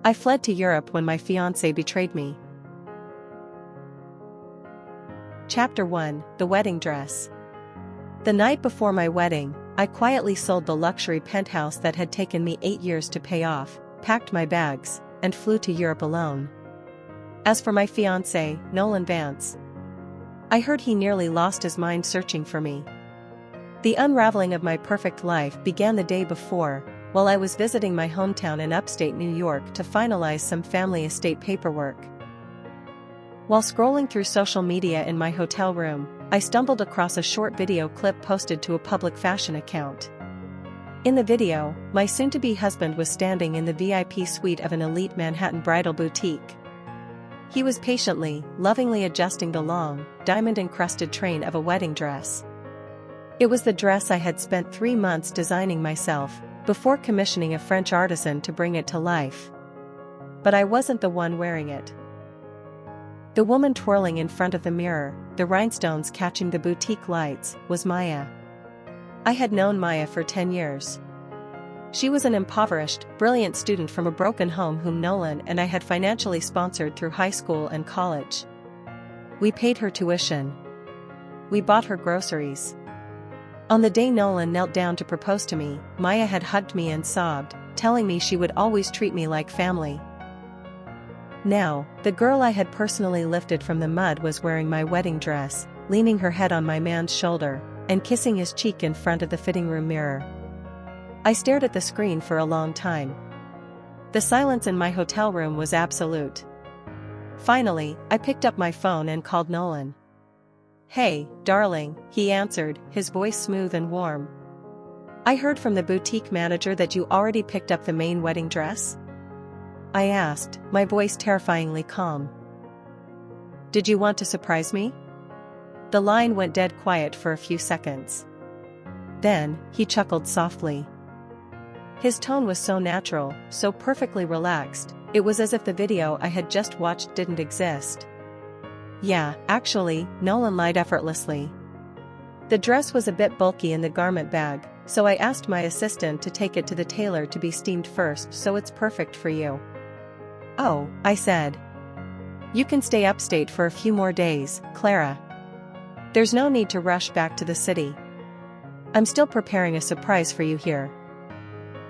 I fled to Europe when my fiancé betrayed me. Chapter 1: The Wedding Dress. The night before my wedding, I quietly sold the luxury penthouse that had taken me 8 years to pay off, packed my bags, and flew to Europe alone. As for my fiancé, Nolan Vance, I heard he nearly lost his mind searching for me. The unraveling of my perfect life began the day before, while I was visiting my hometown in upstate New York to finalize some family estate paperwork. While scrolling through social media in my hotel room, I stumbled across a short video clip posted to a public fashion account. In the video, my soon-to-be husband was standing in the VIP suite of an elite Manhattan bridal boutique. He was patiently, lovingly adjusting the long, diamond-encrusted train of a wedding dress. It was the dress I had spent 3 months designing myself, before commissioning a French artisan to bring it to life. But I wasn't the one wearing it. The woman twirling in front of the mirror, the rhinestones catching the boutique lights, was Maya. I had known Maya for 10 years. She was an impoverished, brilliant student from a broken home whom Nolan and I had financially sponsored through high school and college. We paid her tuition. We bought her groceries. On the day Nolan knelt down to propose to me, Maya had hugged me and sobbed, telling me she would always treat me like family. Now, the girl I had personally lifted from the mud was wearing my wedding dress, leaning her head on my man's shoulder, and kissing his cheek in front of the fitting room mirror. I stared at the screen for a long time. The silence in my hotel room was absolute. Finally, I picked up my phone and called Nolan. "Hey, darling," he answered, his voice smooth and warm. "I heard from the boutique manager that you already picked up the main wedding dress?" I asked, my voice terrifyingly calm. "Did you want to surprise me?" The line went dead quiet for a few seconds. Then, he chuckled softly. His tone was so natural, so perfectly relaxed, it was as if the video I had just watched didn't exist. "Yeah, actually," Nolan lied effortlessly. "The dress was a bit bulky in the garment bag, so I asked my assistant to take it to the tailor to be steamed first, so it's perfect for you." "Oh," I said. "You can stay upstate for a few more days, Clara. There's no need to rush back to the city. I'm still preparing a surprise for you here."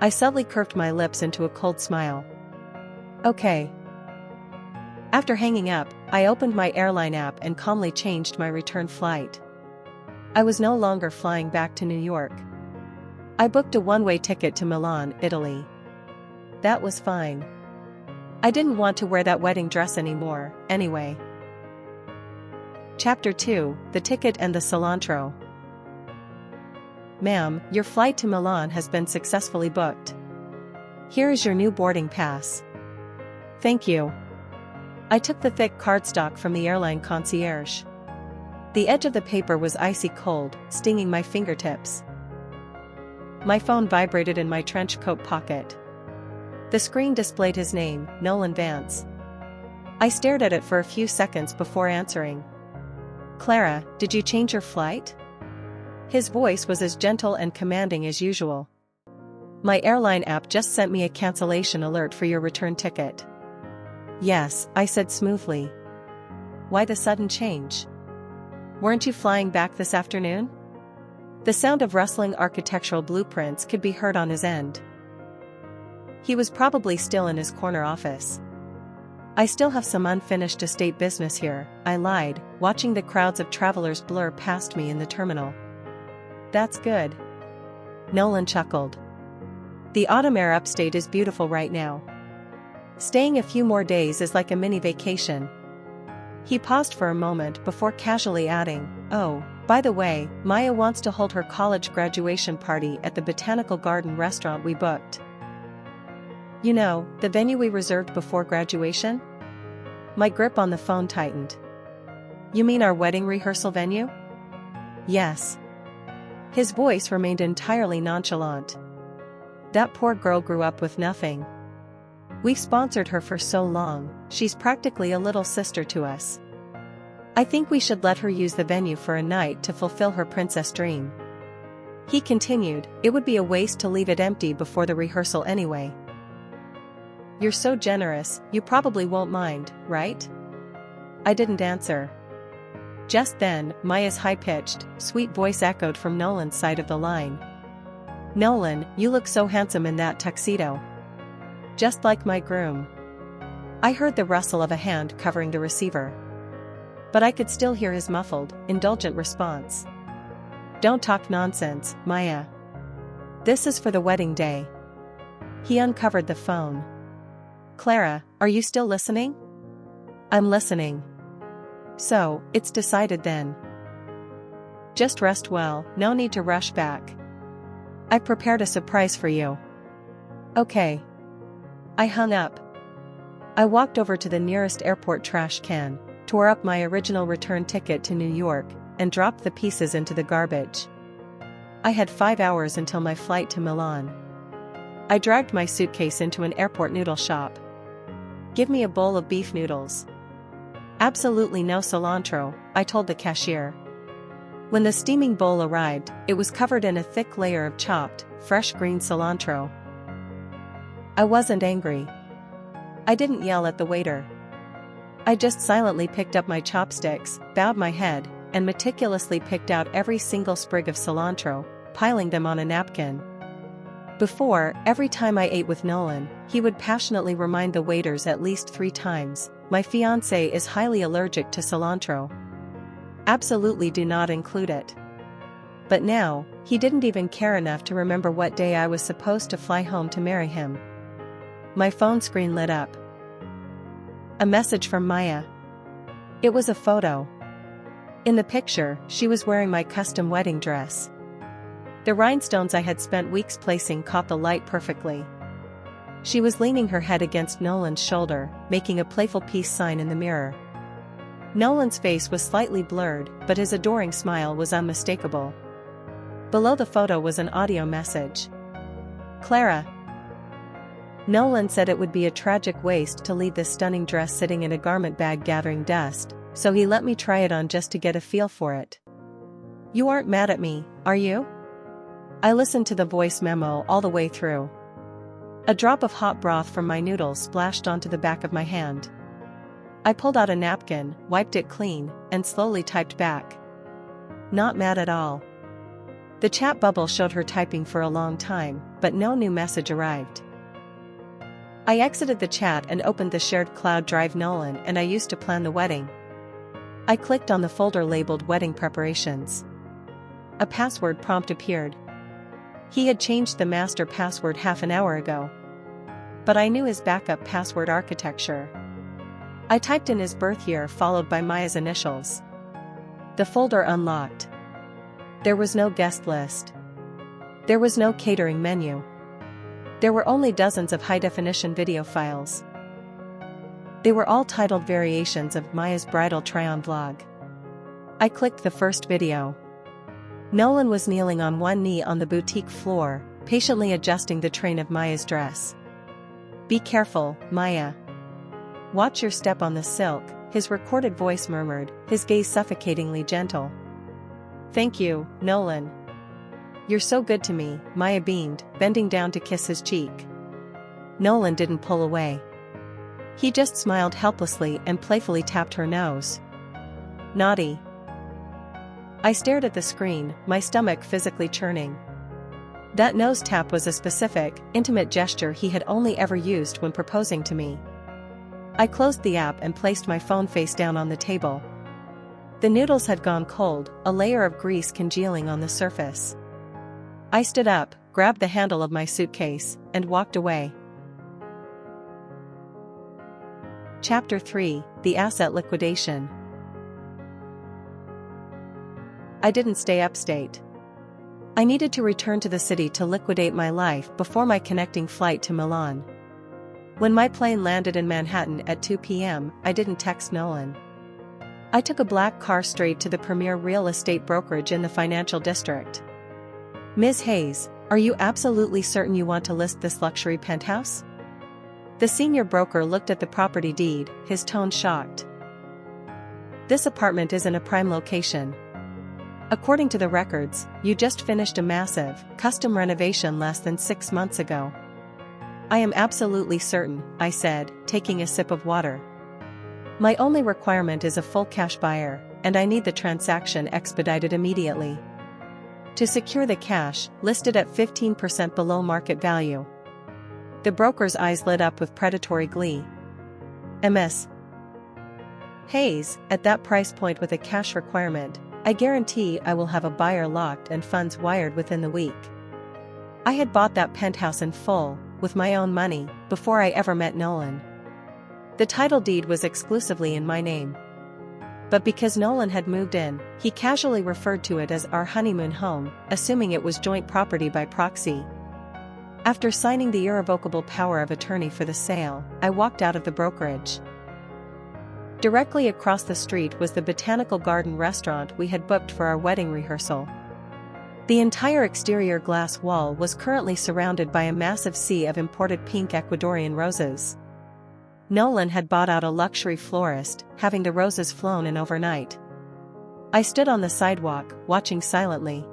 I subtly curved my lips into a cold smile. "Okay." After hanging up, I opened my airline app and calmly changed my return flight. I was no longer flying back to New York. I booked a one-way ticket to Milan, Italy. That was fine. I didn't want to wear that wedding dress anymore, anyway. Chapter 2: The Ticket and the Cilantro. "Ma'am, your flight to Milan has been successfully booked. Here is your new boarding pass." "Thank you." I took the thick cardstock from the airline concierge. The edge of the paper was icy cold, stinging my fingertips. My phone vibrated in my trench coat pocket. The screen displayed his name, Nolan Vance. I stared at it for a few seconds before answering. "Clara, did you change your flight?" His voice was as gentle and commanding as usual. "My airline app just sent me a cancellation alert for your return ticket." "Yes," I said smoothly. "Why the sudden change? Weren't you flying back this afternoon?" The sound of rustling architectural blueprints could be heard on his end. He was probably still in his corner office. "I still have some unfinished estate business here," I lied, watching the crowds of travelers blur past me in the terminal. "That's good." Nolan chuckled. "The autumn air upstate is beautiful right now. Staying a few more days is like a mini vacation." He paused for a moment before casually adding, "Oh, by the way, Maya wants to hold her college graduation party at the Botanical Garden restaurant we booked. You know, the venue we reserved before graduation?" My grip on the phone tightened. "You mean our wedding rehearsal venue?" "Yes." His voice remained entirely nonchalant. "That poor girl grew up with nothing. We've sponsored her for so long, she's practically a little sister to us. I think we should let her use the venue for a night to fulfill her princess dream." He continued, "It would be a waste to leave it empty before the rehearsal anyway." You're so generous, you probably won't mind, right? I didn't answer. Just then, Maya's high-pitched, sweet voice echoed from Nolan's side of the line. Nolan, you look so handsome in that tuxedo. Just like my groom. I heard the rustle of a hand covering the receiver. But I could still hear his muffled, indulgent response. Don't talk nonsense, Maya. This is for the wedding day. He uncovered the phone. Clara, are you still listening? I'm listening. So, it's decided then. Just rest well, no need to rush back. I've prepared a surprise for you. Okay. I hung up. I walked over to the nearest airport trash can, tore up my original return ticket to New York, and dropped the pieces into the garbage. I had 5 hours until my flight to Milan. I dragged my suitcase into an airport noodle shop. Give me a bowl of beef noodles. Absolutely no cilantro, I told the cashier. When the steaming bowl arrived, it was covered in a thick layer of chopped, fresh green cilantro. I wasn't angry. I didn't yell at the waiter. I just silently picked up my chopsticks, bowed my head, and meticulously picked out every single sprig of cilantro, piling them on a napkin. Before, every time I ate with Nolan, he would passionately remind the waiters at least 3 times, my fiancé is highly allergic to cilantro. Absolutely do not include it. But now, he didn't even care enough to remember what day I was supposed to fly home to marry him. My phone screen lit up. A message from Maya. It was a photo. In the picture, she was wearing my custom wedding dress. The rhinestones I had spent weeks placing caught the light perfectly. She was leaning her head against Nolan's shoulder, making a playful peace sign in the mirror. Nolan's face was slightly blurred, but his adoring smile was unmistakable. Below the photo was an audio message. Clara. Nolan said it would be a tragic waste to leave this stunning dress sitting in a garment bag gathering dust, so he let me try it on just to get a feel for it. You aren't mad at me, are you? I listened to the voice memo all the way through. A drop of hot broth from my noodles splashed onto the back of my hand. I pulled out a napkin, wiped it clean, and slowly typed back. Not mad at all. The chat bubble showed her typing for a long time, but no new message arrived. I exited the chat and opened the shared cloud drive Nolan and I used to plan the wedding. I clicked on the folder labeled Wedding Preparations. A password prompt appeared. He had changed the master password half an hour ago. But I knew his backup password architecture. I typed in his birth year followed by Maya's initials. The folder unlocked. There was no guest list. There was no catering menu. There were only dozens of high-definition video files. They were all titled variations of Maya's bridal try-on vlog. I clicked the first video. Nolan was kneeling on one knee on the boutique floor, patiently adjusting the train of Maya's dress. Be careful, Maya. Watch your step on the silk, his recorded voice murmured, his gaze suffocatingly gentle. Thank you, Nolan. You're so good to me, Maya beamed, bending down to kiss his cheek. Nolan didn't pull away. He just smiled helplessly and playfully tapped her nose. Naughty. I stared at the screen, my stomach physically churning. That nose tap was a specific, intimate gesture he had only ever used when proposing to me. I closed the app and placed my phone face down on the table. The noodles had gone cold, a layer of grease congealing on the surface. I stood up, grabbed the handle of my suitcase, and walked away. Chapter 3: The Asset Liquidation. I didn't stay upstate. I needed to return to the city to liquidate my life before my connecting flight to Milan. When my plane landed in Manhattan at 2 p.m., I didn't text Nolan. I took a black car straight to the premier real estate brokerage in the financial district. Ms. Hayes, are you absolutely certain you want to list this luxury penthouse? The senior broker looked at the property deed, his tone shocked. This apartment is in a prime location. According to the records, you just finished a massive, custom renovation less than 6 months ago. I am absolutely certain, I said, taking a sip of water. My only requirement is a full cash buyer, and I need the transaction expedited immediately. To secure the cash, listed at 15% below market value. The broker's eyes lit up with predatory glee. Ms. Hayes, at that price point with a cash requirement, I guarantee I will have a buyer locked and funds wired within the week. I had bought that penthouse in full, with my own money, before I ever met Nolan. The title deed was exclusively in my name. But because Nolan had moved in, he casually referred to it as our honeymoon home, assuming it was joint property by proxy. After signing the irrevocable power of attorney for the sale, I walked out of the brokerage. Directly across the street was the Botanical Garden restaurant we had booked for our wedding rehearsal. The entire exterior glass wall was currently surrounded by a massive sea of imported pink Ecuadorian roses. Nolan had bought out a luxury florist, having the roses flown in overnight. I stood on the sidewalk, watching silently.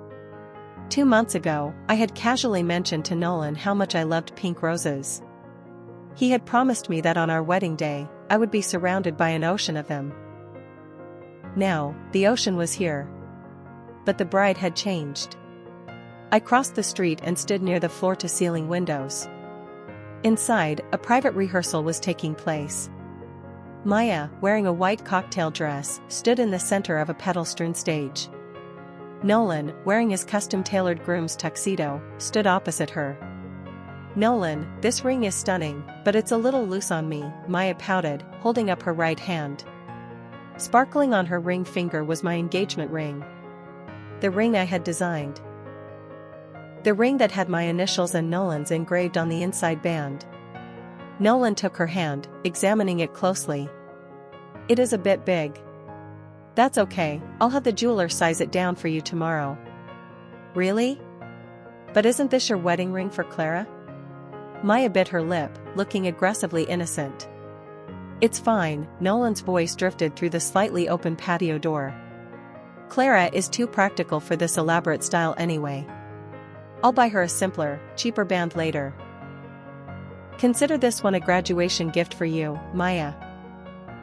2 months ago, I had casually mentioned to Nolan how much I loved pink roses. He had promised me that on our wedding day, I would be surrounded by an ocean of them. Now, the ocean was here. But the bride had changed. I crossed the street and stood near the floor-to-ceiling windows. Inside, a private rehearsal was taking place. Maya, wearing a white cocktail dress, stood in the center of a petal-strewn stage. Nolan, wearing his custom-tailored groom's tuxedo, stood opposite her. Nolan, this ring is stunning, but it's a little loose on me, Maya pouted, holding up her right hand. Sparkling on her ring finger was my engagement ring. The ring I had designed. The ring that had my initials and Nolan's engraved on the inside band. Nolan took her hand, examining it closely. It is a bit big. That's okay, I'll have the jeweler size it down for you tomorrow. Really? But isn't this your wedding ring for Clara? Maya bit her lip, looking aggressively innocent. It's fine, Nolan's voice drifted through the slightly open patio door. Clara is too practical for this elaborate style anyway. I'll buy her a simpler, cheaper band later. Consider this one a graduation gift for you, Maya.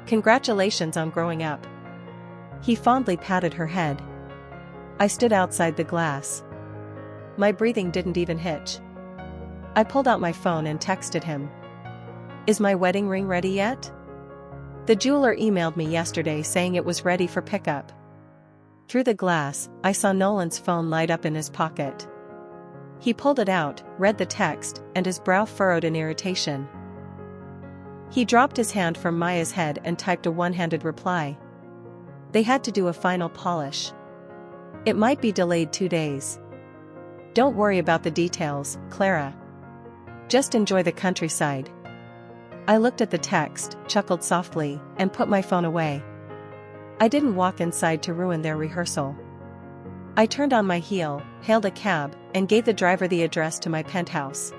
Congratulations on growing up. He fondly patted her head. I stood outside the glass. My breathing didn't even hitch. I pulled out my phone and texted him. Is my wedding ring ready yet? The jeweler emailed me yesterday saying it was ready for pickup. Through the glass, I saw Nolan's phone light up in his pocket. He pulled it out, read the text, and his brow furrowed in irritation. He dropped his hand from Maya's head and typed a one-handed reply. They had to do a final polish. It might be delayed 2 days. Don't worry about the details, Clara. Just enjoy the countryside. I looked at the text, chuckled softly, and put my phone away. I didn't walk inside to ruin their rehearsal. I turned on my heel, hailed a cab, and gave the driver the address to my penthouse.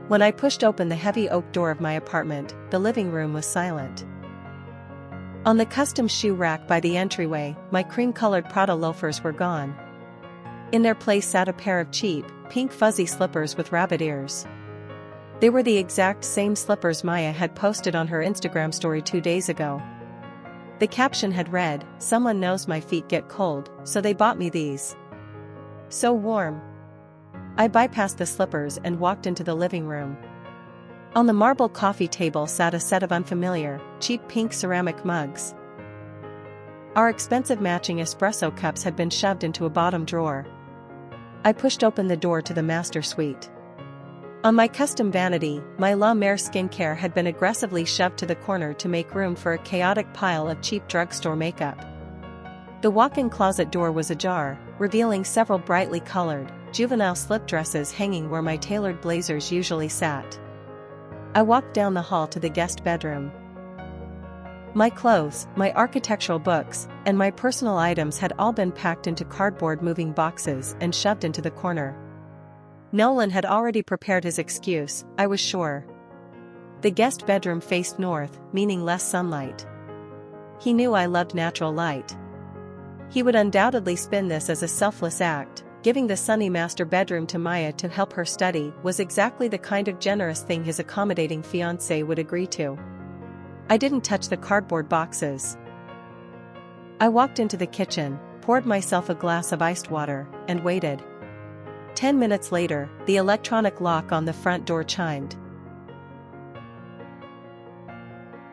When I pushed open the heavy oak door of my apartment, the living room was silent. On the custom shoe rack by the entryway, my cream-colored Prada loafers were gone. In their place sat a pair of cheap, pink fuzzy slippers with rabbit ears. They were the exact same slippers Maya had posted on her Instagram story 2 days ago. The caption had read, "Someone knows my feet get cold, so they bought me these. So warm." I bypassed the slippers and walked into the living room. On the marble coffee table sat a set of unfamiliar, cheap pink ceramic mugs. Our expensive matching espresso cups had been shoved into a bottom drawer. I pushed open the door to the master suite. On my custom vanity, my La Mer skincare had been aggressively shoved to the corner to make room for a chaotic pile of cheap drugstore makeup. The walk-in closet door was ajar, revealing several brightly colored, juvenile slip dresses hanging where my tailored blazers usually sat. I walked down the hall to the guest bedroom. My clothes, my architectural books, and my personal items had all been packed into cardboard moving boxes and shoved into the corner. Nolan had already prepared his excuse, I was sure. The guest bedroom faced north, meaning less sunlight. He knew I loved natural light. He would undoubtedly spin this as a selfless act, Giving the sunny master bedroom to Maya to help her study was exactly the kind of generous thing his accommodating fiancé would agree to. I didn't touch the cardboard boxes. I walked into the kitchen, poured myself a glass of iced water, and waited. 10 minutes later, the electronic lock on the front door chimed.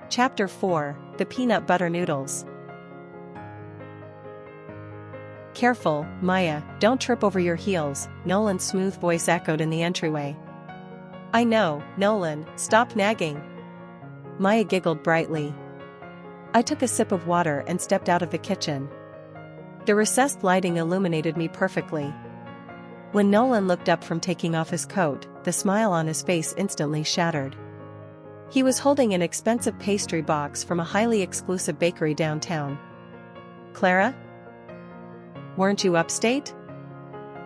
Chapter 4: The Peanut Butter Noodles. "Careful, Maya, don't trip over your heels," Nolan's smooth voice echoed in the entryway. "I know, Nolan, stop nagging." Maya giggled brightly. I took a sip of water and stepped out of the kitchen. The recessed lighting illuminated me perfectly. When Nolan looked up from taking off his coat, the smile on his face instantly shattered. He was holding an expensive pastry box from a highly exclusive bakery downtown. "Clara? Weren't you upstate?"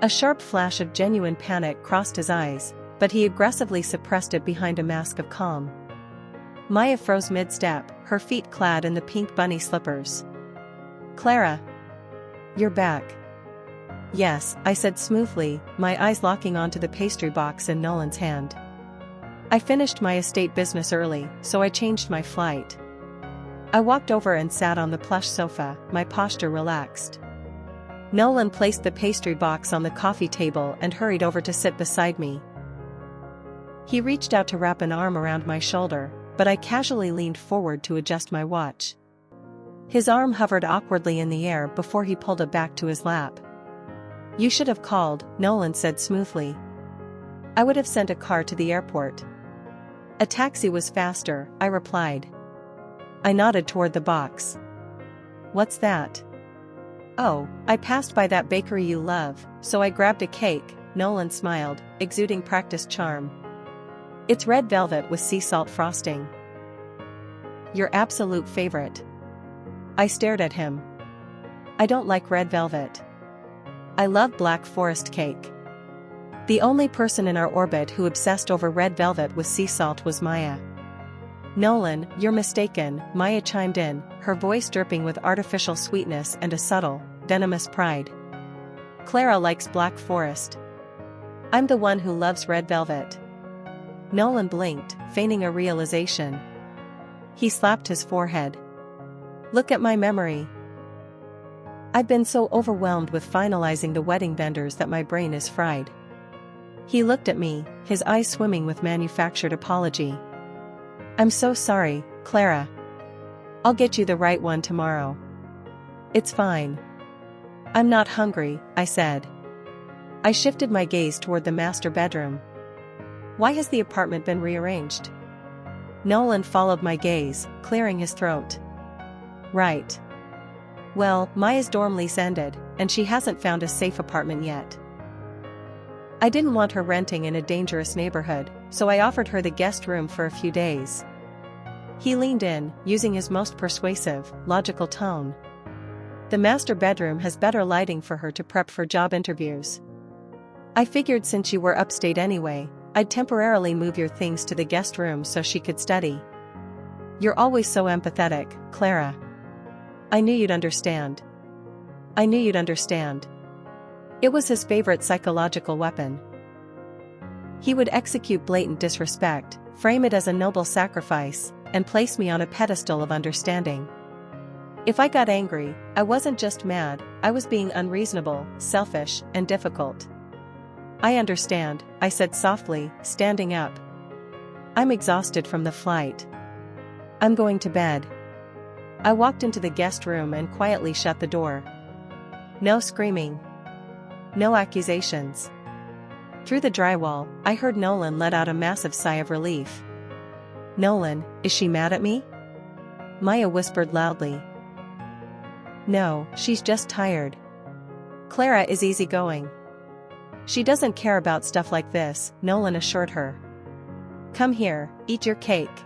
A sharp flash of genuine panic crossed his eyes, but he aggressively suppressed it behind a mask of calm. Maya froze mid-step, her feet clad in the pink bunny slippers. "Clara? You're back." "Yes," I said smoothly, my eyes locking onto the pastry box in Nolan's hand. "I finished my estate business early, so I changed my flight." I walked over and sat on the plush sofa, my posture relaxed. Nolan placed the pastry box on the coffee table and hurried over to sit beside me. He reached out to wrap an arm around my shoulder, but I casually leaned forward to adjust my watch. His arm hovered awkwardly in the air before he pulled it back to his lap. "You should have called," Nolan said smoothly. "I would have sent a car to the airport." "A taxi was faster," I replied. I nodded toward the box. "What's that?" "Oh, I passed by that bakery you love, so I grabbed a cake," Nolan smiled, exuding practiced charm. "It's red velvet with sea salt frosting." "Your absolute favorite." I stared at him. "I don't like red velvet. I love black forest cake." The only person in our orbit who obsessed over red velvet with sea salt was Maya. "Nolan, you're mistaken," Maya chimed in, her voice dripping with artificial sweetness and a subtle, venomous pride. "Clara likes black forest. I'm the one who loves red velvet." Nolan blinked, feigning a realization. He slapped his forehead. "Look at my memory. I've been so overwhelmed with finalizing the wedding vendors that my brain is fried." He looked at me, his eyes swimming with manufactured apology. "I'm so sorry, Clara. I'll get you the right one tomorrow." "It's fine. I'm not hungry," I said. I shifted my gaze toward the master bedroom. "Why has the apartment been rearranged?" Nolan followed my gaze, clearing his throat. "Right. Well, Maya's dorm lease ended, and she hasn't found a safe apartment yet. I didn't want her renting in a dangerous neighborhood, so I offered her the guest room for a few days." He leaned in, using his most persuasive, logical tone. "The master bedroom has better lighting for her to prep for job interviews. I figured since you were upstate anyway, I'd temporarily move your things to the guest room so she could study." "You're always so empathetic, Clara. I knew you'd understand." I knew you'd understand. It was his favorite psychological weapon. He would execute blatant disrespect, frame it as a noble sacrifice, and place me on a pedestal of understanding. If I got angry, I wasn't just mad, I was being unreasonable, selfish, and difficult. "I understand," I said softly, standing up. "I'm exhausted from the flight. I'm going to bed." I walked into the guest room and quietly shut the door. No screaming. No accusations. Through the drywall, I heard Nolan let out a massive sigh of relief. "Nolan, is she mad at me?" Maya whispered loudly. "No, she's just tired. Clara is easygoing. She doesn't care about stuff like this," Nolan assured her. "Come here, eat your cake.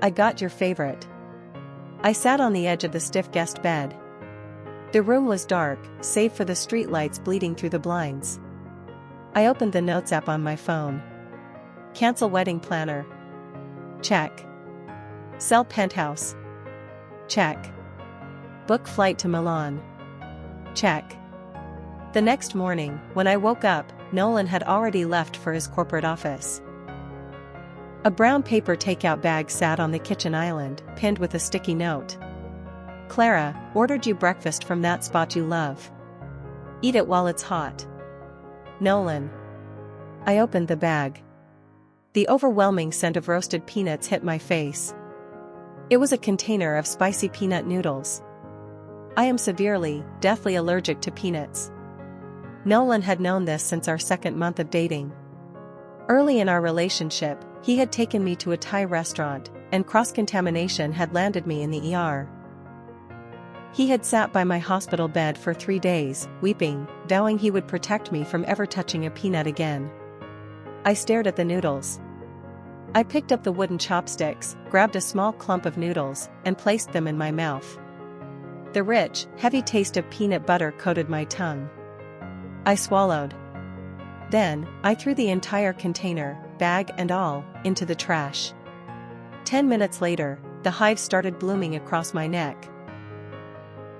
I got your favorite." I sat on the edge of the stiff guest bed. The room was dark, save for the streetlights bleeding through the blinds. I opened the notes app on my phone. Cancel wedding planner. Check. Sell penthouse. Check. Book flight to Milan. Check. The next morning, when I woke up, Nolan had already left for his corporate office. A brown paper takeout bag sat on the kitchen island, pinned with a sticky note. "Clara, ordered you breakfast from that spot you love. Eat it while it's hot. Nolan." I opened the bag. The overwhelming scent of roasted peanuts hit my face. It was a container of spicy peanut noodles. I am severely, deathly allergic to peanuts. Nolan had known this since our second month of dating. Early in our relationship, he had taken me to a Thai restaurant, and cross-contamination had landed me in the ER. He had sat by my hospital bed for 3 days, weeping, vowing he would protect me from ever touching a peanut again. I stared at the noodles. I picked up the wooden chopsticks, grabbed a small clump of noodles, and placed them in my mouth. The rich, heavy taste of peanut butter coated my tongue. I swallowed. Then, I threw the entire container, bag and all, into the trash. 10 minutes later, the hives started blooming across my neck.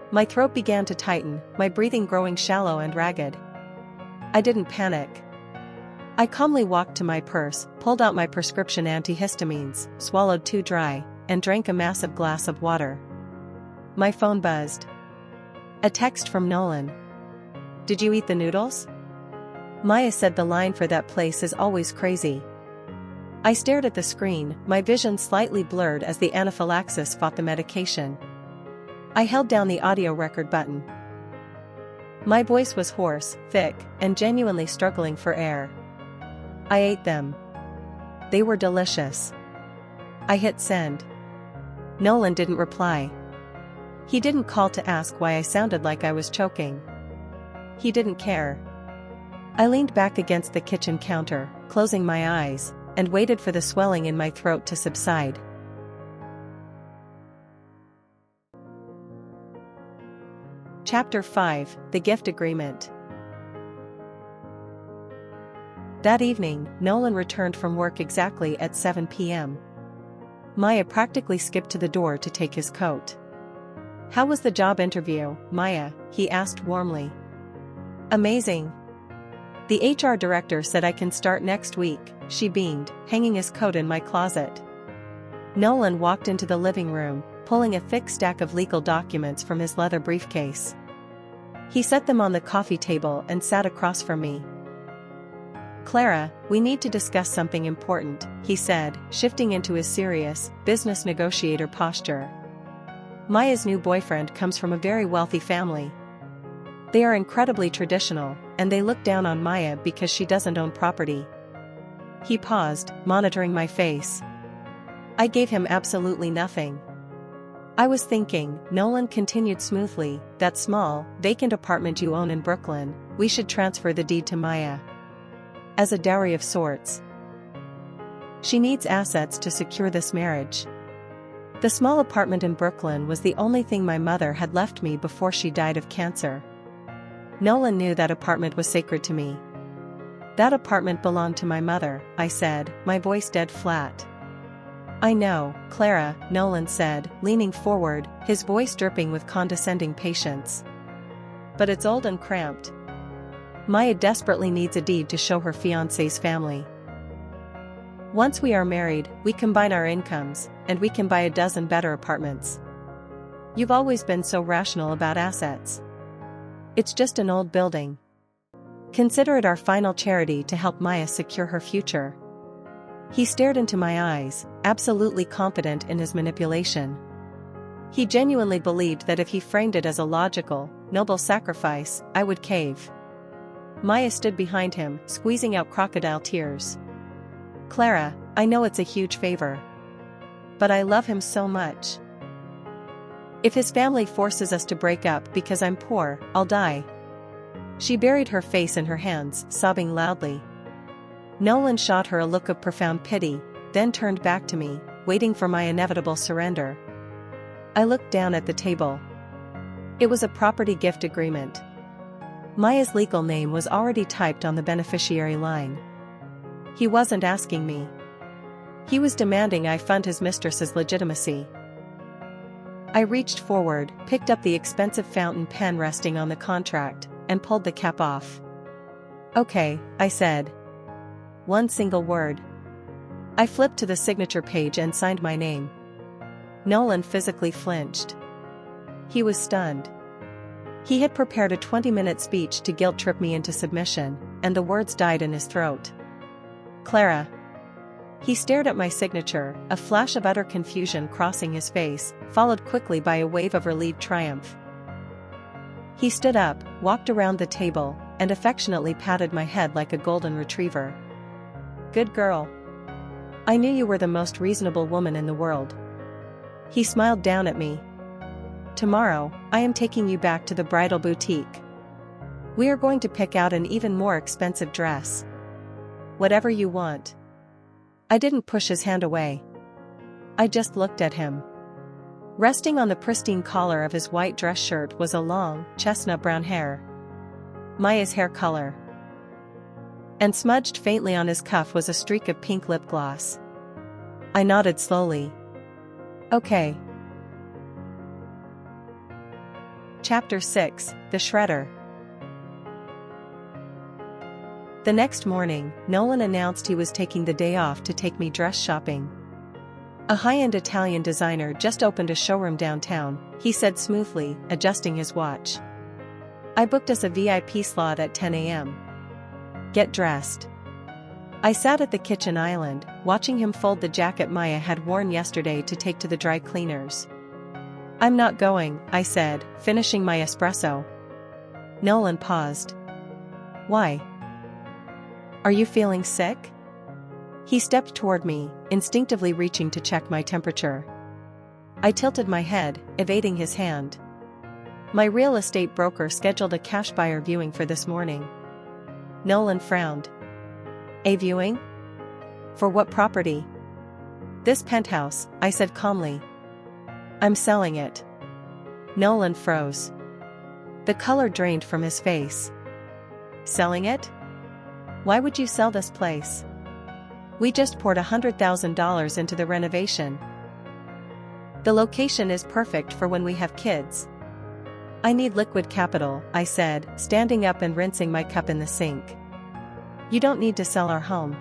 My throat began to tighten, my breathing growing shallow and ragged. I didn't panic. I calmly walked to my purse, pulled out my prescription antihistamines, swallowed 2 dry, and drank a massive glass of water. My phone buzzed. A text from Nolan. "Did you eat the noodles? Maya said the line for that place is always crazy." I stared at the screen, my vision slightly blurred as the anaphylaxis fought the medication. I held down the audio record button. My voice was hoarse, thick, and genuinely struggling for air. I ate them. They were delicious. I hit send. Nolan didn't reply. He didn't call to ask why I sounded like I was choking. He didn't care. I leaned back against the kitchen counter, closing my eyes, and waited for the swelling in my throat to subside. Chapter 5: The Gift Agreement. That evening, Nolan returned from work exactly at 7 p.m. Maya practically skipped to the door to take his coat. "How was the job interview, Maya?" he asked warmly. "Amazing. The HR director said I can start next week," she beamed, hanging his coat in my closet. Nolan walked into the living room, pulling a thick stack of legal documents from his leather briefcase. He set them on the coffee table and sat across from me. "Clara, we need to discuss something important," he said, shifting into his serious, business negotiator posture. "Maya's new boyfriend comes from a very wealthy family. They are incredibly traditional, and they look down on Maya because she doesn't own property." He paused, monitoring my face. I gave him absolutely nothing. "I was thinking," Nolan continued smoothly, "that small, vacant apartment you own in Brooklyn, we should transfer the deed to Maya. As a dowry of sorts. She needs assets to secure this marriage." The small apartment in Brooklyn was the only thing my mother had left me before she died of cancer. Nolan knew that apartment was sacred to me. "That apartment belonged to my mother," I said, my voice dead flat. "I know, Clara," Nolan said, leaning forward, his voice dripping with condescending patience. "But it's old and cramped. Maya desperately needs a deed to show her fiancé's family. Once we are married, we combine our incomes, and we can buy a dozen better apartments. You've always been so rational about assets. It's just an old building. Consider it our final charity to help Maya secure her future." He stared into my eyes, absolutely confident in his manipulation. He genuinely believed that if he framed it as a logical, noble sacrifice, I would cave. Maya stood behind him, squeezing out crocodile tears. "Clara, I know it's a huge favor. But I love him so much. If his family forces us to break up because I'm poor, I'll die." She buried her face in her hands, sobbing loudly. Nolan shot her a look of profound pity, then turned back to me, waiting for my inevitable surrender. I looked down at the table. It was a property gift agreement. Maya's legal name was already typed on the beneficiary line. He wasn't asking me. He was demanding I fund his mistress's legitimacy. I reached forward, picked up the expensive fountain pen resting on the contract, and pulled the cap off. "Okay," I said. One single word. I flipped to the signature page and signed my name. Nolan physically flinched. He was stunned. He had prepared a 20-minute speech to guilt-trip me into submission, and the words died in his throat. "Clara." He stared at my signature, a flash of utter confusion crossing his face, followed quickly by a wave of relieved triumph. He stood up, walked around the table, and affectionately patted my head like a golden retriever. "Good girl. I knew you were the most reasonable woman in the world." He smiled down at me. "Tomorrow, I am taking you back to the bridal boutique. We are going to pick out an even more expensive dress. Whatever you want." I didn't push his hand away. I just looked at him. Resting on the pristine collar of his white dress shirt was a long, chestnut brown hair. Maya's hair color. And smudged faintly on his cuff was a streak of pink lip gloss. I nodded slowly. "Okay." Chapter 6: The Shredder. The next morning, Nolan announced he was taking the day off to take me dress shopping. "A high-end Italian designer just opened a showroom downtown," he said smoothly, adjusting his watch. "I booked us a VIP slot at 10 a.m. Get dressed." I sat at the kitchen island, watching him fold the jacket Maya had worn yesterday to take to the dry cleaners. "I'm not going," I said, finishing my espresso. Nolan paused. "Why? Are you feeling sick?" He stepped toward me, instinctively reaching to check my temperature. I tilted my head, evading his hand. "My real estate broker scheduled a cash buyer viewing for this morning." Nolan frowned. "A viewing? For what property?" "This penthouse," I said calmly. "I'm selling it." Nolan froze. The color drained from his face. "Selling it? Why would you sell this place? We just poured $100,000 into the renovation. The location is perfect for when we have kids." "I need liquid capital," I said, standing up and rinsing my cup in the sink. "You don't need to sell our home."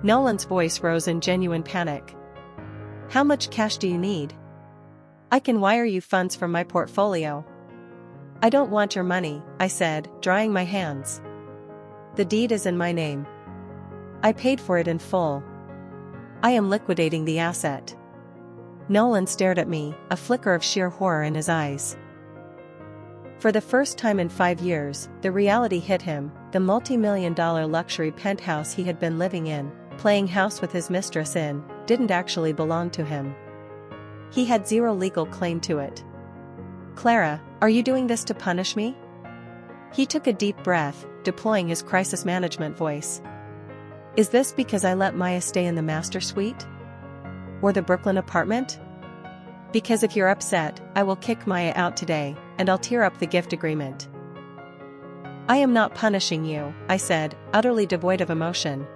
Nolan's voice rose in genuine panic. "How much cash do you need? I can wire you funds from my portfolio." "I don't want your money," I said, drying my hands. "The deed is in my name. I paid for it in full. I am liquidating the asset." Nolan stared at me, a flicker of sheer horror in his eyes. For the first time in 5 years, the reality hit him. The multi-million-dollar luxury penthouse he had been living in, playing house with his mistress in, didn't actually belong to him. He had zero legal claim to it. "Clara, are you doing this to punish me?" He took a deep breath, deploying his crisis management voice. "Is this because I let Maya stay in the master suite? Or the Brooklyn apartment? Because if you're upset, I will kick Maya out today, and I'll tear up the gift agreement." "I am not punishing you," I said, utterly devoid of emotion.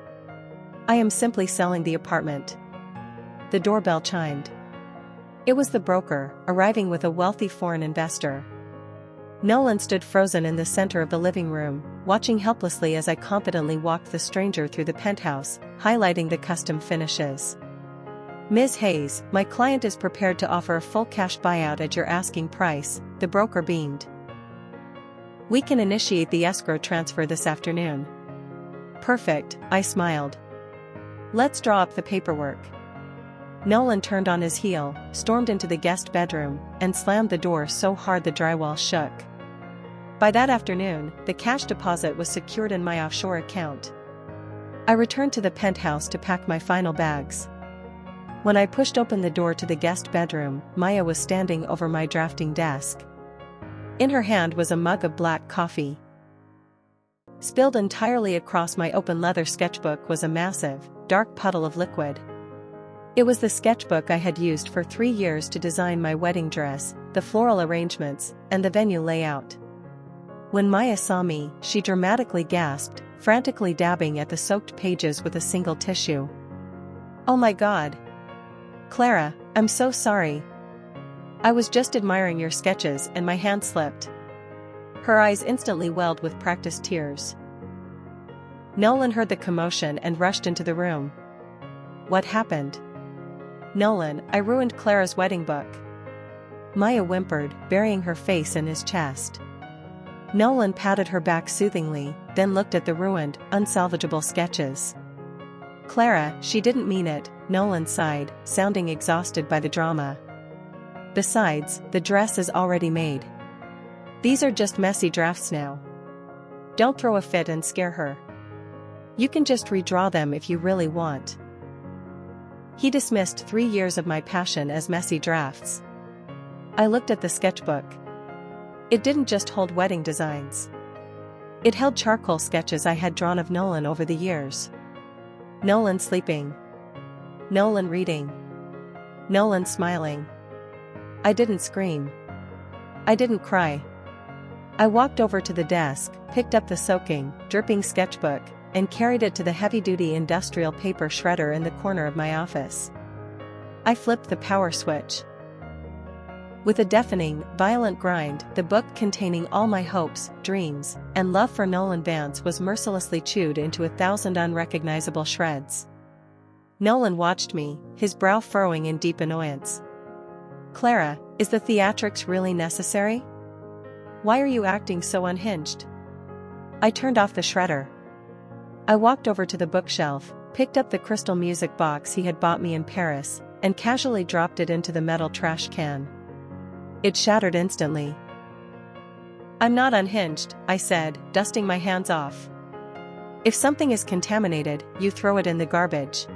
"I am simply selling the apartment." The doorbell chimed. It was the broker, arriving with a wealthy foreign investor. Nolan stood frozen in the center of the living room, watching helplessly as I confidently walked the stranger through the penthouse, highlighting the custom finishes. "Ms. Hayes, my client is prepared to offer a full cash buyout at your asking price," the broker beamed. "We can initiate the escrow transfer this afternoon." "Perfect," I smiled. "Let's draw up the paperwork." Nolan turned on his heel, stormed into the guest bedroom, and slammed the door so hard the drywall shook. By that afternoon, the cash deposit was secured in my offshore account. I returned to the penthouse to pack my final bags. When I pushed open the door to the guest bedroom, Maya was standing over my drafting desk. In her hand was a mug of black coffee. Spilled entirely across my open leather sketchbook was a massive, dark puddle of liquid. It was the sketchbook I had used for 3 years to design my wedding dress, the floral arrangements, and the venue layout. When Maya saw me, she dramatically gasped, frantically dabbing at the soaked pages with a single tissue. "Oh my God! Clara, I'm so sorry. I was just admiring your sketches and my hand slipped." Her eyes instantly welled with practiced tears. Nolan heard the commotion and rushed into the room. What happened? Nolan, I ruined Clara's wedding book. Maya whimpered, burying her face in his chest. Nolan patted her back soothingly, then looked at the ruined, unsalvageable sketches. Clara, she didn't mean it, Nolan sighed, sounding exhausted by the drama. Besides, the dress is already made. These are just messy drafts now. Don't throw a fit and scare her. You can just redraw them if you really want. He dismissed 3 years of my passion as messy drafts. I looked at the sketchbook. It didn't just hold wedding designs. It held charcoal sketches I had drawn of Nolan over the years. Nolan sleeping. Nolan reading. Nolan smiling. I didn't scream. I didn't cry. I walked over to the desk, picked up the soaking, dripping sketchbook, and carried it to the heavy-duty industrial paper shredder in the corner of my office. I flipped the power switch. With a deafening, violent grind, the book containing all my hopes, dreams, and love for Nolan Vance was mercilessly chewed into 1,000 unrecognizable shreds. Nolan watched me, his brow furrowing in deep annoyance. Clara, is the theatrics really necessary? Why are you acting so unhinged? I turned off the shredder. I walked over to the bookshelf, picked up the crystal music box he had bought me in Paris, and casually dropped it into the metal trash can. It shattered instantly. I'm not unhinged, I said, dusting my hands off. If something is contaminated, you throw it in the garbage.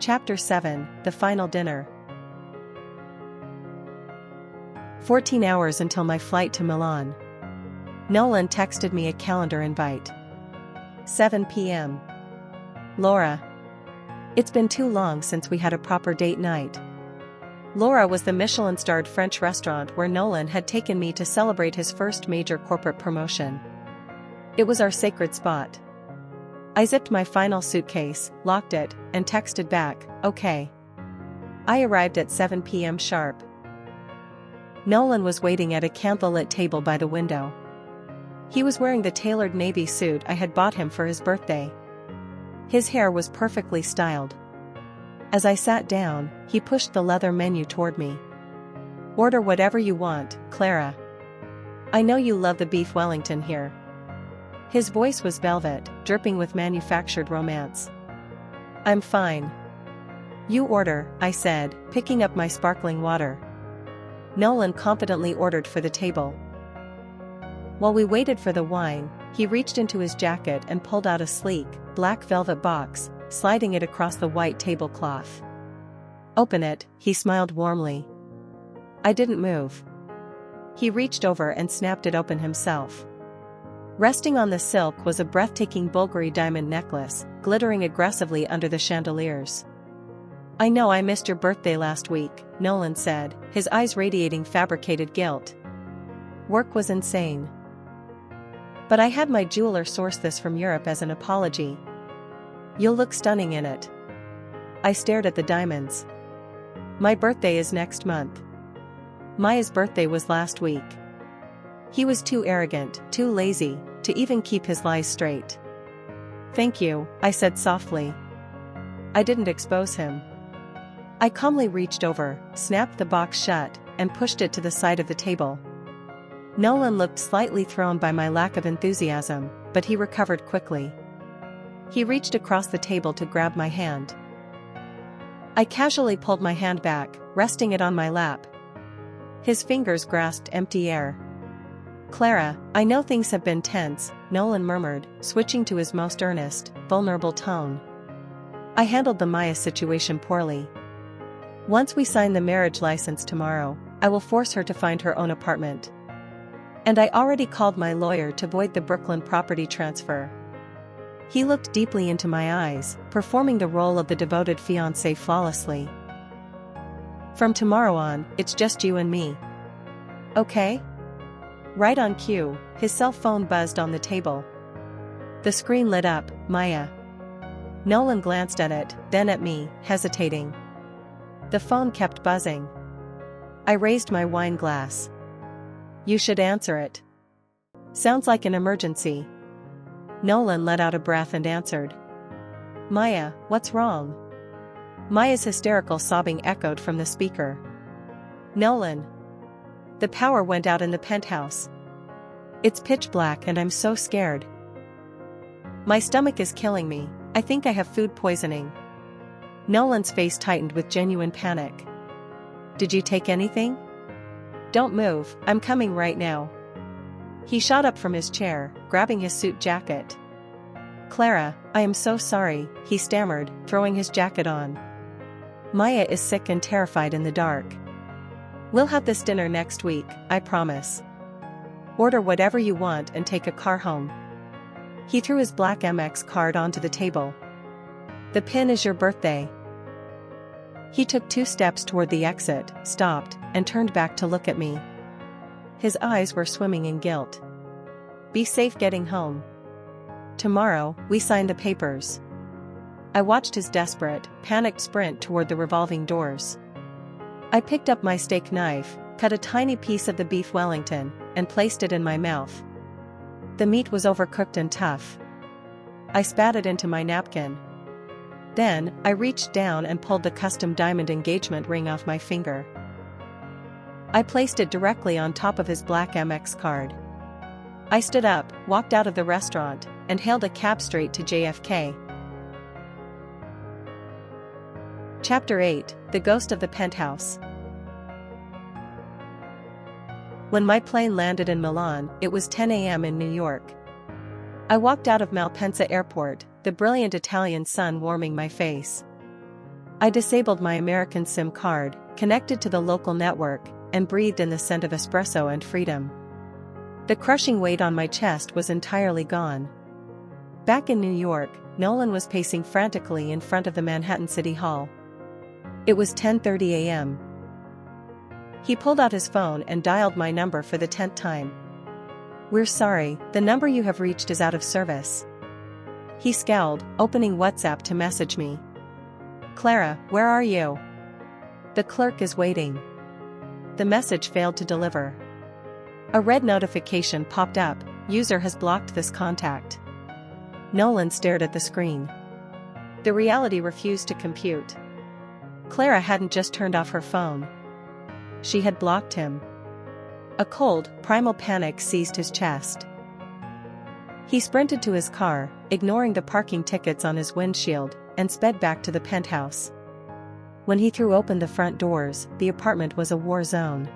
Chapter 7, The Final Dinner. 14 hours until my flight to Milan. Nolan texted me a calendar invite. 7 p.m. Laura. It's been too long since we had a proper date night. Laura was the Michelin-starred French restaurant where Nolan had taken me to celebrate his first major corporate promotion. It was our sacred spot. I zipped my final suitcase, locked it, and texted back, okay. I arrived at 7 p.m. sharp. Nolan was waiting at a candlelit table by the window. He was wearing the tailored navy suit I had bought him for his birthday. His hair was perfectly styled. As I sat down, he pushed the leather menu toward me. Order whatever you want, Clara. I know you love the beef Wellington here. His voice was velvet, dripping with manufactured romance. I'm fine. You order, I said, picking up my sparkling water. Nolan confidently ordered for the table. While we waited for the wine, he reached into his jacket and pulled out a sleek, black velvet box, sliding it across the white tablecloth. Open it, he smiled warmly. I didn't move. He reached over and snapped it open himself. Resting on the silk was a breathtaking Bulgari diamond necklace, glittering aggressively under the chandeliers. I know I missed your birthday last week, Nolan said, his eyes radiating fabricated guilt. Work was insane. But I had my jeweler source this from Europe as an apology. You'll look stunning in it. I stared at the diamonds. My birthday is next month. Maya's birthday was last week. He was too arrogant, too lazy, to even keep his lies straight. Thank you, I said softly. I didn't expose him. I calmly reached over, snapped the box shut, and pushed it to the side of the table. Nolan looked slightly thrown by my lack of enthusiasm, but he recovered quickly. He reached across the table to grab my hand. I casually pulled my hand back, resting it on my lap. His fingers grasped empty air. Clara, I know things have been tense, Nolan murmured, switching to his most earnest, vulnerable tone. I handled the Maya situation poorly. Once we sign the marriage license tomorrow, I will force her to find her own apartment. And I already called my lawyer to void the Brooklyn property transfer. He looked deeply into my eyes, performing the role of the devoted fiancé flawlessly. From tomorrow on, it's just you and me. Okay? Right on cue, his cell phone buzzed on the table. The screen lit up, Maya. Nolan glanced at it, then at me, hesitating. The phone kept buzzing. I raised my wine glass. You should answer it. Sounds like an emergency. Nolan let out a breath and answered. Maya, what's wrong? Maya's hysterical sobbing echoed from the speaker. Nolan. The power went out in the penthouse. It's pitch black and I'm so scared. My stomach is killing me. I think I have food poisoning. Nolan's face tightened with genuine panic. Did you take anything? Don't move, I'm coming right now. He shot up from his chair, grabbing his suit jacket. Clara, I am so sorry, he stammered, throwing his jacket on. Maya is sick and terrified in the dark. We'll have this dinner next week, I promise. Order whatever you want and take a car home. He threw his black Amex card onto the table. The pin is your birthday. He took 2 steps toward the exit, stopped, and turned back to look at me. His eyes were swimming in guilt. Be safe getting home. Tomorrow, we sign the papers. I watched his desperate, panicked sprint toward the revolving doors. I picked up my steak knife, cut a tiny piece of the beef Wellington, and placed it in my mouth. The meat was overcooked and tough. I spat it into my napkin. Then, I reached down and pulled the custom diamond engagement ring off my finger. I placed it directly on top of his black Amex card. I stood up, walked out of the restaurant, and hailed a cab straight to JFK. Chapter 8, The Ghost of the Penthouse. When my plane landed in Milan, it was 10 a.m. in New York. I walked out of Malpensa Airport, the brilliant Italian sun warming my face. I disabled my American SIM card, connected to the local network, and breathed in the scent of espresso and freedom. The crushing weight on my chest was entirely gone. Back in New York, Nolan was pacing frantically in front of the Manhattan City Hall. It was 10:30 a.m. He pulled out his phone and dialed my number for the 10th time. We're sorry, the number you have reached is out of service. He scowled, opening WhatsApp to message me. Clara, where are you? The clerk is waiting. The message failed to deliver. A red notification popped up, user has blocked this contact. Nolan stared at the screen. The reality refused to compute. Clara hadn't just turned off her phone. She had blocked him. A cold, primal panic seized his chest. He sprinted to his car, ignoring the parking tickets on his windshield, and sped back to the penthouse. When he threw open the front doors, the apartment was a war zone.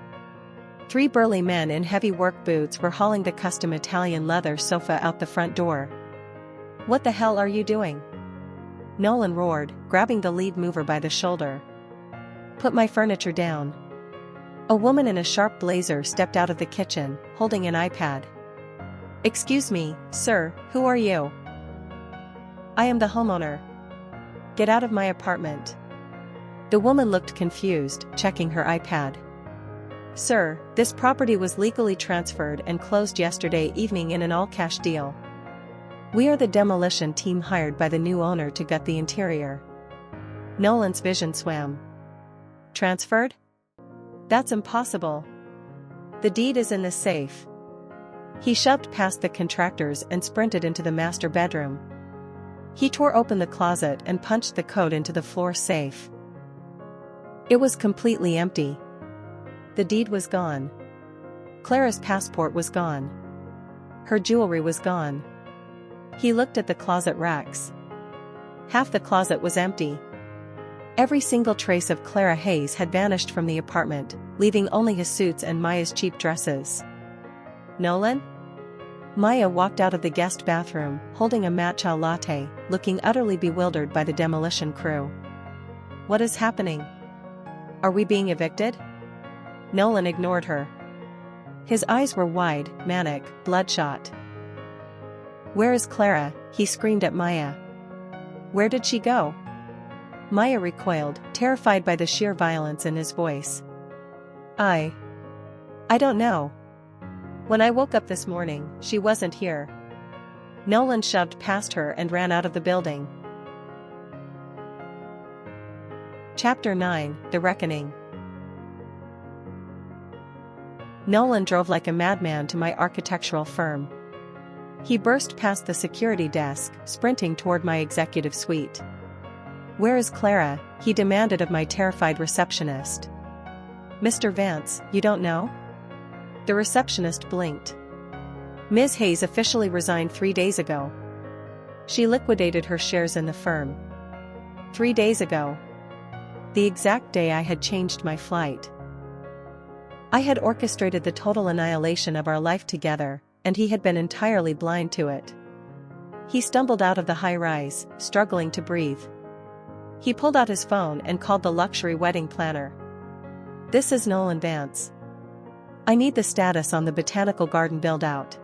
3 burly men in heavy work boots were hauling the custom Italian leather sofa out the front door. What the hell are you doing? Nolan roared, grabbing the lead mover by the shoulder. Put my furniture down. A woman in a sharp blazer stepped out of the kitchen, holding an iPad. Excuse me, sir, who are you? I am the homeowner. Get out of my apartment. The woman looked confused, checking her iPad. Sir, this property was legally transferred and closed yesterday evening in an all-cash deal. We are the demolition team hired by the new owner to gut the interior. Nolan's vision swam. Transferred? That's impossible. The deed is in the safe. He shoved past the contractors and sprinted into the master bedroom. He tore open the closet and punched the code into the floor safe. It was completely empty. The deed was gone. Clara's passport was gone. Her jewelry was gone. He looked at the closet racks. Half the closet was empty. Every single trace of Clara Hayes had vanished from the apartment, leaving only his suits and Maya's cheap dresses. Nolan? Maya walked out of the guest bathroom, holding a matcha latte, looking utterly bewildered by the demolition crew. What is happening? Are we being evicted? Nolan ignored her. His eyes were wide, manic, bloodshot. Where is Clara? He screamed at Maya. Where did she go? Maya recoiled, terrified by the sheer violence in his voice. I don't know. When I woke up this morning, she wasn't here. Nolan shoved past her and ran out of the building. Chapter 9, The Reckoning. Nolan drove like a madman to my architectural firm. He burst past the security desk, sprinting toward my executive suite. "Where is Clara?" he demanded of my terrified receptionist. "Mr. Vance, you don't know?" The receptionist blinked. "Ms. Hayes officially resigned 3 days ago. She liquidated her shares in the firm. 3 days ago. The exact day I had changed my flight. I had orchestrated the total annihilation of our life together, and he had been entirely blind to it." He stumbled out of the high-rise, struggling to breathe. He pulled out his phone and called the luxury wedding planner. "This is Nolan Vance. I need the status on the botanical garden build-out."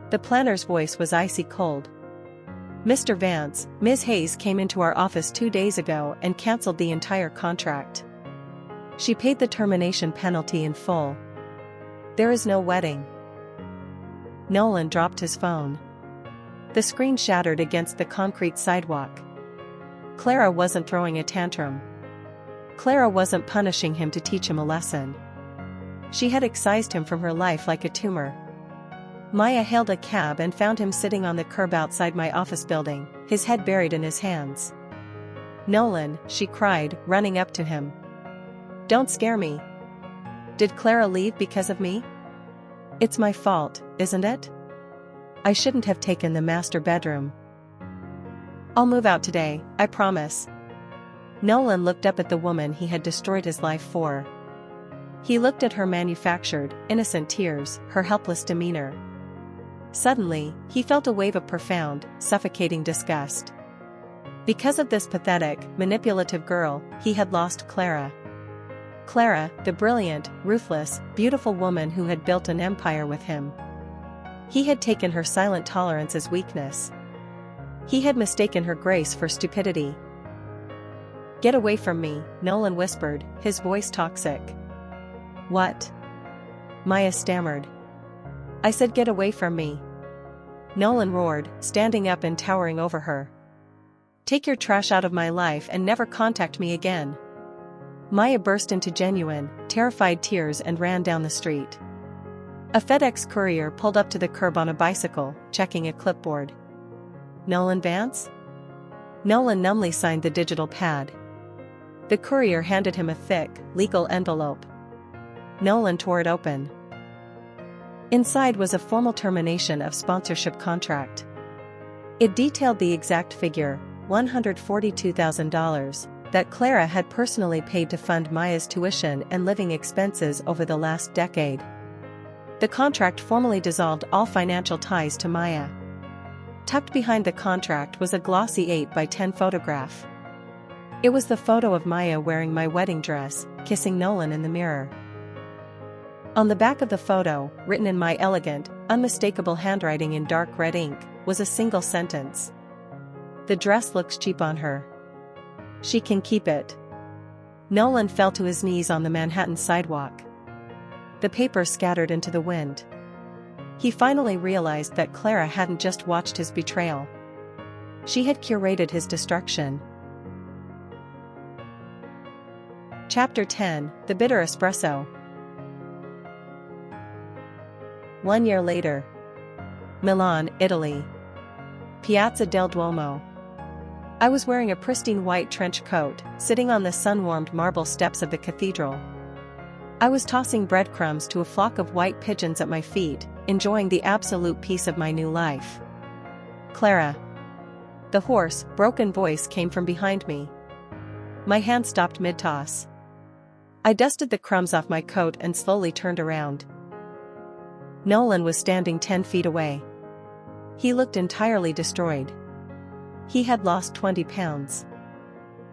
The planner's voice was icy cold. "Mr. Vance, Ms. Hayes came into our office 2 days ago and cancelled the entire contract. She paid the termination penalty in full. There is no wedding." Nolan dropped his phone. The screen shattered against the concrete sidewalk. Clara wasn't throwing a tantrum. Clara wasn't punishing him to teach him a lesson. She had excised him from her life like a tumor. Maya hailed a cab and found him sitting on the curb outside my office building, his head buried in his hands. "Nolan," she cried, running up to him. "Don't scare me. Did Clara leave because of me? It's my fault, isn't it? I shouldn't have taken the master bedroom. I'll move out today, I promise." Nolan looked up at the woman he had destroyed his life for. He looked at her manufactured, innocent tears, her helpless demeanor. Suddenly, he felt a wave of profound, suffocating disgust. Because of this pathetic, manipulative girl, he had lost Clara. Clara, the brilliant, ruthless, beautiful woman who had built an empire with him. He had taken her silent tolerance as weakness. He had mistaken her grace for stupidity. "Get away from me," Nolan whispered, his voice toxic. "What?" Maya stammered. "I said get away from me." Nolan roared, standing up and towering over her. "Take your trash out of my life and never contact me again." Maya burst into genuine, terrified tears and ran down the street. A FedEx courier pulled up to the curb on a bicycle, checking a clipboard. "Nolan Vance?" Nolan numbly signed the digital pad. The courier handed him a thick, legal envelope. Nolan tore it open. Inside was a formal termination of sponsorship contract. It detailed the exact figure, $142,000, that Clara had personally paid to fund Maya's tuition and living expenses over the last decade. The contract formally dissolved all financial ties to Maya. Tucked behind the contract was a glossy 8x10 photograph. It was the photo of Maya wearing my wedding dress, kissing Nolan in the mirror. On the back of the photo, written in my elegant, unmistakable handwriting in dark red ink, was a single sentence. "The dress looks cheap on her. She can keep it." Nolan fell to his knees on the Manhattan sidewalk. The paper scattered into the wind. He finally realized that Clara hadn't just watched his betrayal. She had curated his destruction. Chapter 10: The Bitter Espresso. 1 year later. Milan, Italy. Piazza del Duomo. I was wearing a pristine white trench coat, sitting on the sun-warmed marble steps of the cathedral. I was tossing breadcrumbs to a flock of white pigeons at my feet, enjoying the absolute peace of my new life. "Clara." The hoarse, broken voice came from behind me. My hand stopped mid-toss. I dusted the crumbs off my coat and slowly turned around. Nolan was standing 10 feet away. He looked entirely destroyed. He had lost 20 pounds.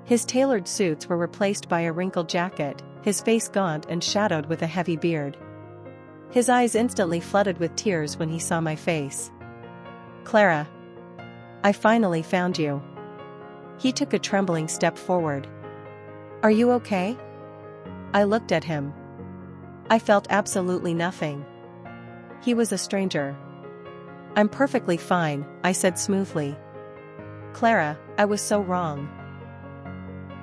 His tailored suits were replaced by a wrinkled jacket, his face gaunt and shadowed with a heavy beard. His eyes instantly flooded with tears when he saw my face. "Clara. I finally found you." He took a trembling step forward. "Are you okay?" I looked at him. I felt absolutely nothing. He was a stranger. "I'm perfectly fine," I said smoothly. "Clara, I was so wrong."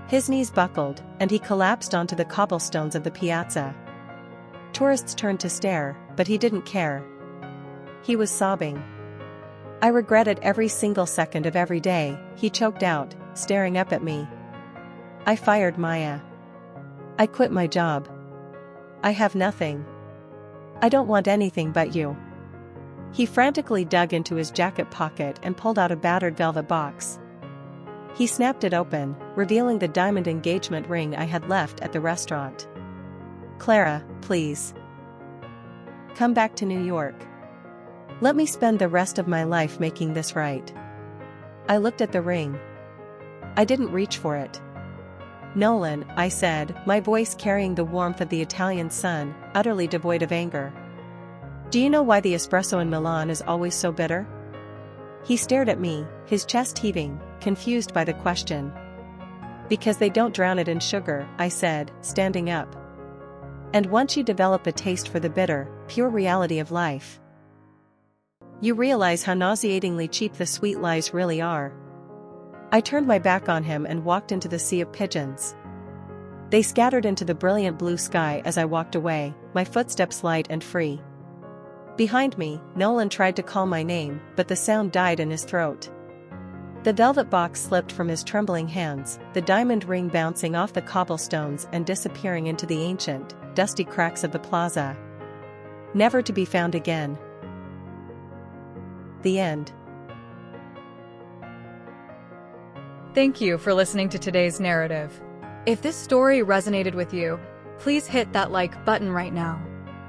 His knees buckled, and he collapsed onto the cobblestones of the piazza. Tourists turned to stare, but he didn't care. He was sobbing. I regretted every single second of every day, he choked out, staring up at me. I fired Maya. I quit my job. I have nothing. I don't want anything but you. He frantically dug into his jacket pocket and pulled out a battered velvet box. He snapped it open, revealing the diamond engagement ring I had left at the restaurant. Clara, please. Come back to New York. Let me spend the rest of my life making this right. I looked at the ring. I didn't reach for it. Nolan, I said, my voice carrying the warmth of the Italian sun, utterly devoid of anger. Do you know why the espresso in Milan is always so bitter? He stared at me, his chest heaving, confused by the question. Because they don't drown it in sugar, I said, standing up. And once you develop a taste for the bitter, pure reality of life, you realize how nauseatingly cheap the sweet lies really are. I turned my back on him and walked into the sea of pigeons. They scattered into the brilliant blue sky as I walked away, my footsteps light and free. Behind me, Nolan tried to call my name, but the sound died in his throat. The velvet box slipped from his trembling hands, the diamond ring bouncing off the cobblestones and disappearing into the ancient, dusty cracks of the plaza. Never to be found again. The end. Thank you for listening to today's narrative. If this story resonated with you, please hit that like button right now.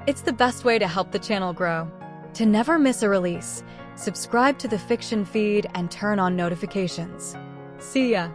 It's the best way to help the channel grow. To never miss a release, subscribe to the fiction feed and turn on notifications. See ya!